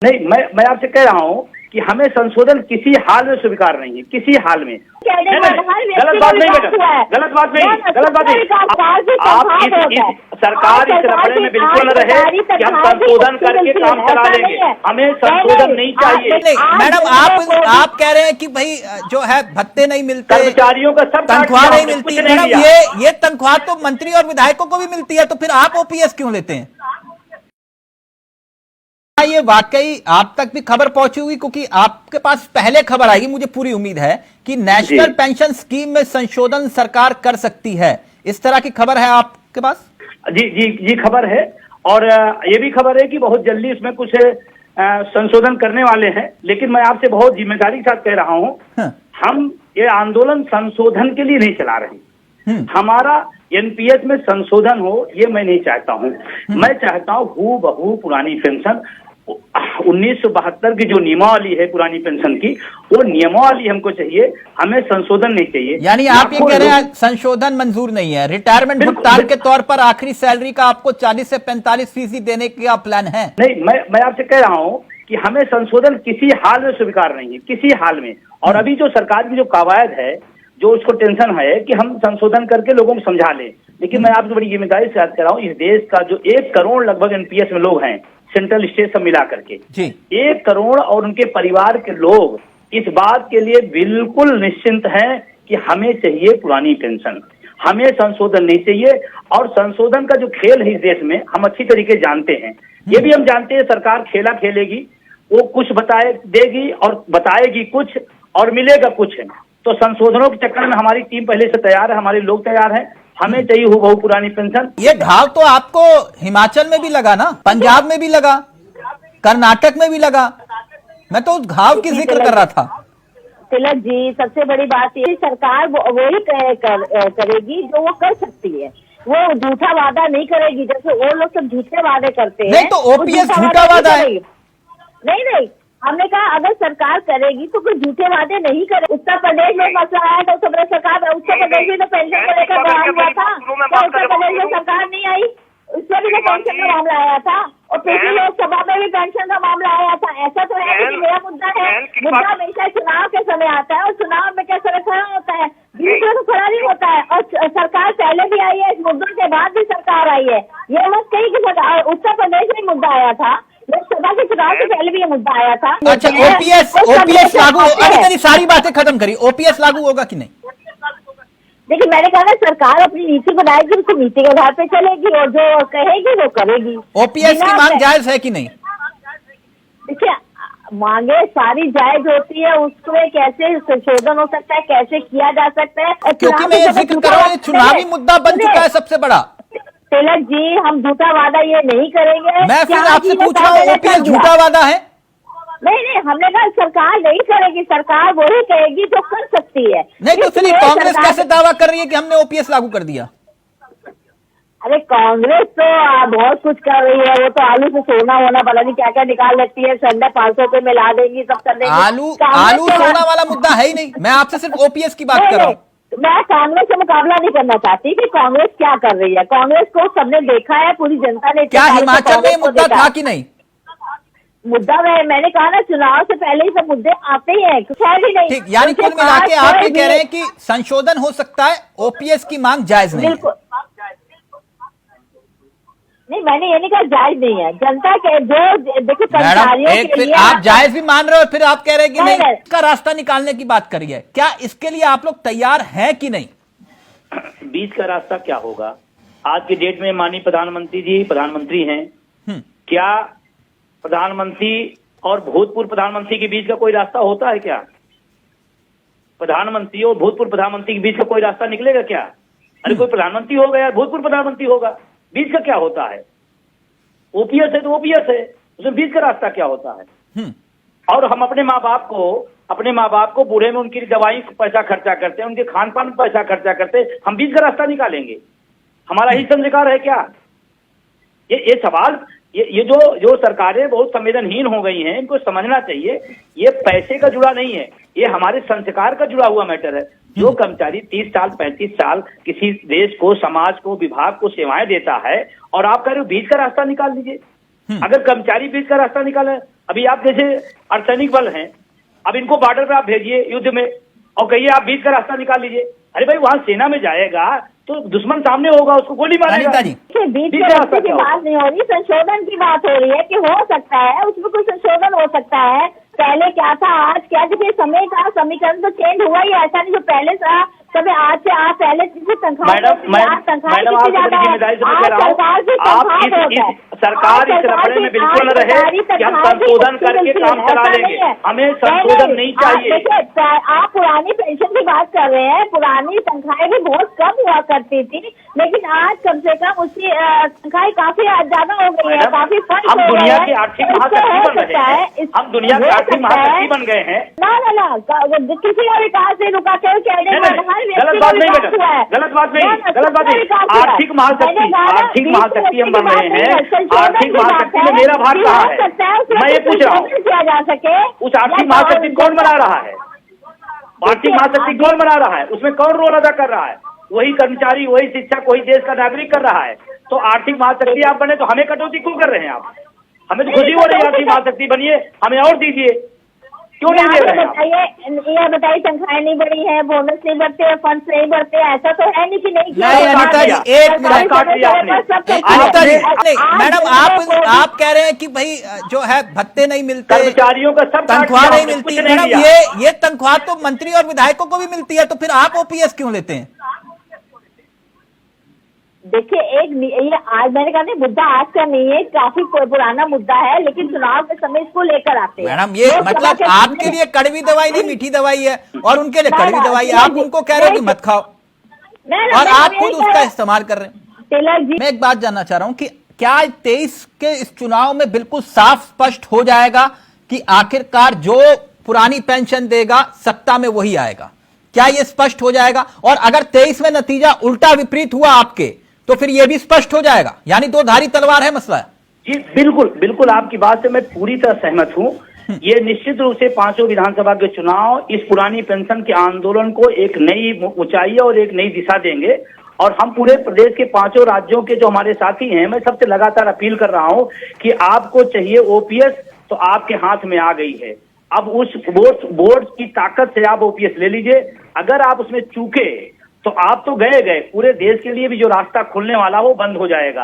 नहीं, मैं आपसे कह रहा हूँ कि हमें संशोधन किसी हाल में स्वीकार नहीं है, किसी हाल में। गलत बात नहीं बेटा, गलत बात नहीं, गलत बात नहीं। आप इस सरकार इस रफड़े में बिल्कुल न रहे कि हम संशोधन करके काम चला लेंगे, हमें संशोधन नहीं चाहिए। मैडम आप कह रहे हैं कि भाई जो है भत्ते नहीं मिलते, कर्मचारियों का सब तनख्वाह नहीं मिलती। मैडम ये तनख्वाह तो मंत्री और विधायकों को भी मिलती है, तो फिर आप ओपीएस क्यों लेते हैं? ये वाकई आप तक भी खबर पहुंची हुई, क्योंकि आपके पास पहले खबर आएगी, मुझे पूरी उम्मीद है कि नेशनल पेंशन स्कीम में संशोधन सरकार कर सकती है। इस तरह की खबर है आपके पास? जी खबर है, और ये भी खबर है कि बहुत जल्दी इसमें कुछ संशोधन करने वाले हैं। लेकिन मैं आपसे बहुत जिम्मेदारी के साथ कह रहा हूं, हम ये आंदोलन संशोधन के लिए नहीं चला रहे। हमारा एनपीएस में संशोधन हो ये मैं नहीं चाहता हूं। मैं चाहता हूं हूबहू पुरानी पेंशन 1972 की जो नियमावली है पुरानी पेंशन की, वो नियमावली हमको चाहिए, हमें संशोधन नहीं चाहिए। यानी आप ये कह रहे हैं संशोधन मंजूर नहीं है, रिटायरमेंट भुगतान के तौर पर आखिरी सैलरी का आपको 40 से 45% देने का प्लान है? नहीं, मैं आपसे कह रहा हूं कि हमें संशोधन किसी हाल में स्वीकार नहीं है, किसी हाल में। और अभी जो सरकार की जो कवायद है, जो उसको टेंशन है कि हम संशोधन करके लोगों को समझा लें। लेकिन मैं आपसे बड़ी जिम्मेदारी से याद कर रहा हूँ, इस देश का जो 1 करोड़ लगभग एनपीएस में लोग हैं, सेंट्रल स्टेट सब मिला करके 1 करोड़, और उनके परिवार के लोग इस बात के लिए बिल्कुल निश्चिंत हैं कि हमें चाहिए पुरानी पेंशन, हमें संशोधन नहीं चाहिए। और संशोधन का जो खेल है इस देश में हम अच्छी तरीके जानते हैं। ये भी हम जानते हैं सरकार खेला खेलेगी, वो कुछ बताए देगी और बताएगी कुछ और मिलेगा कुछ। तो संशोधनों के चक्कर में हमारी टीम पहले से तैयार है, हमारे लोग तैयार हैं, हमें चाहिए हूबहू पुरानी पेंशन। ये घाव तो आपको हिमाचल में भी लगा ना, पंजाब में भी लगा, कर्नाटक में भी लगा। मैं तो उस घाव की जिक्र कर रहा था। तिलक जी, सबसे बड़ी बात ये सरकार वही करेगी जो वो कर सकती है, वो झूठा वादा नहीं करेगी। जैसे वो लोग सब झूठे वादे करते हैं। नहीं तो ओपीएस झूठा वादा है? नहीं, हमने कहा अगर सरकार करेगी तो कोई झूठे वादे नहीं करे। उत्तर प्रदेश में मसला आया तो उत्तर प्रदेश सरकार, उत्तर प्रदेश में तो पेंशन को लेकर बयान हुआ था, तो उत्तर प्रदेश में सरकार नहीं आई, उसमें भी तो पेंशन का मामला आया था, और पिछली लोकसभा में भी पेंशन का मामला आया था। ऐसा तो है कि मेरा मुद्दा है, मुद्दा हमेशा चुनाव के समय आता है, और चुनाव में कैसे खड़ा होता है, बीच में तो खड़ा नहीं होता है। और सरकार पहले भी आई है, इस मुद्दों के बाद भी सरकार आई है। ये मत कही कि उत्तर प्रदेश में मुद्दा आया था, लोकसभा के चुनाव से पहले भी ये मुद्दा आया था। अच्छा, ओपीएस लागू, अभी सारी बातें खत्म करी, ओपीएस लागू होगा कि नहीं? देखिए, मैंने कहा ना, सरकार अपनी नीति बनाएगी, उसको नीति के आधार पे चलेगी, और जो कहेगी वो करेगी। ओपीएस की मांग जायज है कि नहीं? देखिए, मांगे सारी जायज होती है, उसमें कैसे संशोधन हो सकता है, कैसे किया जा सकता है। क्योंकि मैं ये जिक्र कर रहा हूँ, चुनावी मुद्दा बन चुका है सबसे बड़ा। तिलक जी, हम झूठा वादा ये नहीं करेंगे। मैं फिर आपसे पूछ रहा हूँ, ओपीएस झूठा वादा है? नहीं, हमने कहा सरकार नहीं करेगी, सरकार वही कहेगी जो कर सकती है। नहीं तो फिर कांग्रेस कैसे दावा कर रही है कि हमने ओपीएस लागू कर दिया? अरे कांग्रेस तो बहुत कुछ कर रही है, वो तो आलू से सोना होना पता नहीं क्या क्या निकाल लेती है, संडे 500 पे मिला देंगी, सब कर देंगी। आलू सोना वाला मुद्दा है ही नहीं। मैं आपसे सिर्फ ओपीएस की बात कर रहा हूँ। मैं कांग्रेस से मुकाबला नहीं करना चाहती कि कांग्रेस क्या कर रही है। कांग्रेस को सबने देखा है, पूरी जनता ने। क्या हिमाचल में मुद्दा था कि नहीं? मुद्दा मैंने कहा ना, चुनाव से पहले ही सब मुद्दे आते ही हैं, कुछ है भी नहीं। ठीक, यानी कुल मिला के आप ये कह रहे हैं कि संशोधन हो सकता है, ओपीएस की मांग जायज नहीं? बिल्कुल नहीं, मैंने ये नहीं कहा जायज नहीं है। जनता के जो देखो कर्मचारियों के लिए आप जायज भी मान रहे हो, फिर आप कह रहे हैं कि नहीं, इसका रास्ता निकालने की बात करी है। क्या इसके लिए आप लोग तैयार हैं कि नहीं? बीच का रास्ता क्या होगा? आज की डेट में माननीय प्रधानमंत्री जी प्रधानमंत्री हैं, क्या प्रधानमंत्री और भूतपूर्व प्रधानमंत्री के बीच का कोई रास्ता होता है क्या? प्रधानमंत्री और भूतपूर्व प्रधानमंत्री के बीच का कोई रास्ता निकलेगा क्या? अरे कोई प्रधानमंत्री होगा या भूतपूर्व प्रधानमंत्री होगा, बीच का क्या होता है? ओपीएस है तो ओपीएस है, उसमें बीच का रास्ता क्या होता है? और हम अपने माँ बाप को बूढ़े में उनकी दवाई पैसा खर्चा करते हैं, उनके खान पान पैसा खर्चा करते हैं, हम बीच का रास्ता निकालेंगे? हमारा ही संस्कार है क्या? ये सवाल, ये जो सरकारें बहुत संवेदनहीन हो गई हैं, इनको समझना चाहिए, ये पैसे का जुड़ा नहीं है, ये हमारे संस्कार का जुड़ा हुआ मैटर है। जो कर्मचारी 30 साल 35 साल किसी देश को, समाज को, विभाग को सेवाएं देता है, और आप कह रहे हो बीच का रास्ता निकाल दीजिए। अगर कर्मचारी बीच का रास्ता निकाले, अभी आप जैसे अर्धसैनिक बल हैं, अब इनको बॉर्डर पे आप भेजिए युद्ध में और कहिए आप बीच का रास्ता निकाल लीजिए। अरे भाई वहां सेना में जाएगा तो दुश्मन सामने होगा, उसको गोली मारेगा। अनीता जी, बीच के रास्ते की बात नहीं हो रही, संशोधन की बात हो रही है कि हो सकता है उसमें कोई संशोधन हो सकता है। पहले क्या था आज क्या, देखिए समय का समीकरण तो चेंज हुआ ही, ऐसा नहीं जो पहले था कभी आज से आप पहले तनख्वाह मैडम आप जिम्मेदारी से कह रहा हूँ, आप सरकार इस रफड़े में बिल्कुल न रहे कि हम संशोधन करके काम चला लेंगे, हमें संशोधन नहीं चाहिए। आप पुरानी पेंशन की बात कर रहे हैं, पुरानी तनख्वाहें भी बहुत कम हुआ करती थी, लेकिन आज कम से कम उसकी तनख्वाहें काफी ज्यादा हो गई है, काफी फर्क हम दुनिया की आर्थिक महाशक्ति बन रहे हैं, हम दुनिया की आर्थिक महाशक्ति बन गए हैं। ना किसी का विकास नहीं रुका, गलत बात नहीं बेटा, गलत बात नहीं, आर्थिक महाशक्ति हम बन रहे हैं। आर्थिक महाशक्ति में मेरा भाग कहाँ है, मैं ये पूछ रहा हूँ। किया जा सके उस आर्थिक महाशक्ति कौन बना रहा है, आर्थिक महाशक्ति कौन बना रहा है, उसमें कौन रोल अदा कर रहा है? वही कर्मचारी, वही शिक्षक, वही देश का नागरिक कर रहा है। तो आर्थिक महाशक्ति आप बने तो हमें कटौती क्यों कर रहे हैं आप? हमें तो खुशी हो रही है आर्थिक महाशक्ति बनिए, हमें और दीजिए, क्यों नहीं दे रहे हैं? ये बताइए तंख्वाहें नहीं बढ़ी है, बोनस नहीं बढ़ते, फंड्स नहीं बढ़ते, ऐसा तो है नहीं कि नहीं किया। नहीं अनीता जी, एक मिनट काट दिया आपने। अनीता जी, नहीं मैडम, आप कह रहे हैं कि भाई जो है भत्ते नहीं मिलते, कर्मचारियों का सब तनख्वाह नहीं मिलती। मैडम ये तनख्वाह तो मंत्री और विधायकों को भी मिलती है, तो फिर आप ओपीएस क्यों लेते हैं? देखिए ये आज मैंने कहा नहीं, मुद्दा आज का नहीं है, काफी पुराना मुद्दा है, लेकिन चुनाव के समय इसको लेकर आते हैं। मैडम ये मतलब आपके लिए कड़वी दवाई नहीं मीठी दवाई है, और उनके लिए कड़वी दवाई है। आप उनको कह रहे हो कि मत खाओ, और आप खुद उसका इस्तेमाल कर रहे हैं। मैं एक बात जानना चाह रहा हूं कि क्या 23 के इस चुनाव में बिल्कुल साफ स्पष्ट हो जाएगा कि आखिरकार जो पुरानी पेंशन देगा सत्ता में वही आएगा? क्या ये स्पष्ट हो जाएगा? और अगर 23 में नतीजा उल्टा विपरीत हुआ आपके, तो फिर यह भी स्पष्ट हो जाएगा, यानी दो धारी तलवार है मसला। जी बिल्कुल आपकी बात से मैं पूरी तरह सहमत हूँ। ये निश्चित रूप से पांचों विधानसभा के चुनाव इस पुरानी पेंशन के आंदोलन को एक नई ऊंचाई और एक नई दिशा देंगे। और हम पूरे प्रदेश के पांचों राज्यों के जो हमारे साथी हैं, मैं सबसे लगातार अपील कर रहा हूं कि आपको चाहिए ओपीएस तो आपके हाथ में आ गई है। अब उस वोट की ताकत से आप ओपीएस ले लीजिए। अगर आप उसमें चूके तो आप तो गए, पूरे देश के लिए भी जो रास्ता खुलने वाला वो बंद हो जाएगा।